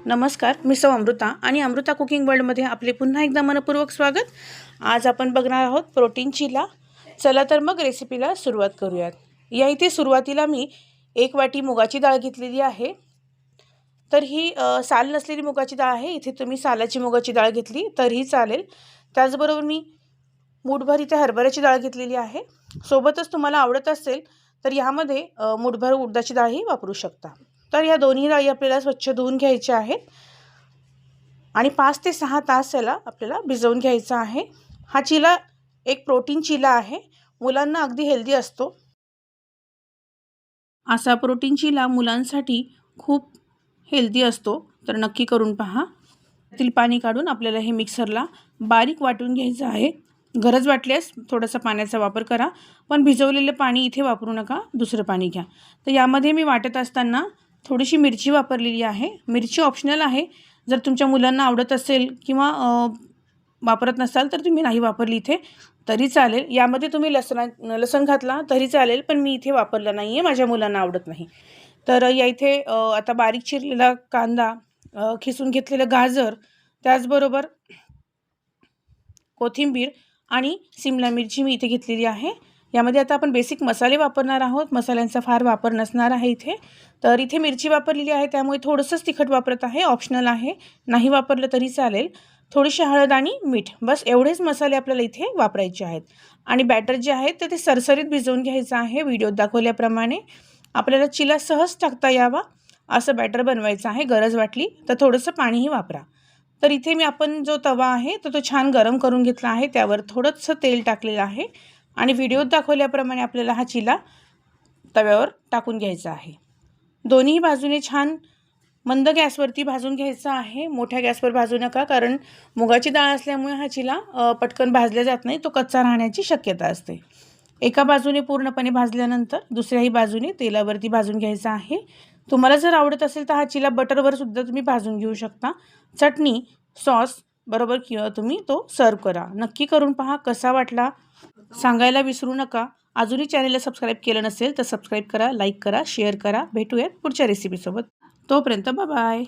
नमस्कार, मी सौ अमृता आणि अमृता कुकिंग वर्ल्डमध्ये आपले पुन्हा एकदा मनपूर्वक स्वागत। आज आपण बघणार आहोत प्रोटीन चिला। चला तर मग रेसिपीला सुरुवात करूयात। या इथे सुरुवातीला मी 1 वाटी मुगाची डाळ घेतलेली आहे। तर ही साल नसलेली मुगाची डाळ आहे। इथे तुम्ही सालाची मुगाची डाळ घेतली तरीही चालेल। त्याचबरोबर मी मूठभर इथे हरभऱ्याची डाळ घेतलेली आहे। सोबतच तुम्हाला आवडत असेल तर यामध्ये मूठभर उडदाची डाळही वापरू शकता। तर या दोन्ही डाळी आपल्याला स्वच्छ धुवून घ्यायच्या आहेत आणि 5 ते 6 तास याला आपल्याला भिजवून घ्यायचा आहे। हा चिला एक प्रोटीन चिला आहे, मुलांना अगदी हेल्दी असतो। असा प्रोटीन चिला मुलांसाठी खूप हेल्दी असतो, तर नक्की करून पहा। त्यातील पाणी काढून आपल्याला हे मिक्सरला बारीक वाटून घ्यायचं आहे। गरज वाटल्यास थोडासा पाण्याचा वापर करा, पण भिजवलेले पाणी इथे वापरू नका, दुसरं पाणी घ्या। तर यामध्ये मी वाटत असताना थोडीशी मिरची वापरलेली आहे। मिरची ऑप्शनल आहे, जर तुमच्या मुलांना आवडत असेल किंवा वापरत नसाल तर तुम्ही नाही वापरली इथे तरी चालेल। यामध्ये तुम्ही लसण घातला तरी चालेल, पण मी इथे वापरला नाही आहे, माझ्या मुलांना आवडत नाही। तर या इथे आता बारीक चिरलेला कांदा, खिसून घेतलेलं गाजर, त्याचबरोबर कोथिंबीर आणि सिमला मिरची मी इथे घेतलेली आहे। यामध्ये आता आपण बेसिक मसाले वापरणार आहोत, मसाल्यांचा फार वापर नसणार आहे इथे। तर इथे मिरची वापरलेली आहे त्यामुळे थोडंसंच तिखट वापरत आहे, ऑप्शनल आहे, नाही वापरलं तरी चालेल। थोडीशी हळद आणि मीठ, बस एवढेच मसाले आपल्याला इथे वापरायचे आहेत। आणि बॅटर जे आहे ते सरसरीत भिजवून घ्यायचं आहे। व्हिडिओत दाखवल्याप्रमाणे आपल्याला चिला सहज टाकता यावा असं बॅटर बनवायचं आहे। गरज वाटली तर थोडंसं पाणीही वापरा। तर इथे मी आपण जो तवा आहे तो छान गरम करून घेतला आहे, त्यावर थोडंसं तेल टाकलेलं आहे आणि व्हिडिओत दाखवल्याप्रमाणे आपल्याला हा चिला तव्यावर टाकून घ्यायचा आहे। दोन्ही बाजूने छान मंद गॅसवरती भाजून घ्यायचा आहे, मोठ्या गॅसवर भाजू नका, कारण मुगाची डाळ असल्यामुळे हा चिला पटकन भाजला जात नाही, तो कच्चा राहण्याची शक्यता असते। एका बाजूने पूर्णपणे भाजल्यानंतर दुसऱ्याही बाजूने तेलावरती भाजून घ्यायचा आहे। तुम्हाला जर आवडत असेल तर हा चिला बटरवर सुद्धा तुम्ही भाजून घेऊ शकता। चटणी सॉस बरोबर किंवा तुम्ही तो सर्व करा। नक्की करून पहा, कसा वाटला सांगायला विसरू नका। अजूनही चॅनलला सबस्क्राईब केलं नसेल तर सबस्क्राईब करा, लाईक करा, शेअर करा। भेटूयात पुढच्या रेसिपीसोबत, तोपर्यंत बाय बाय।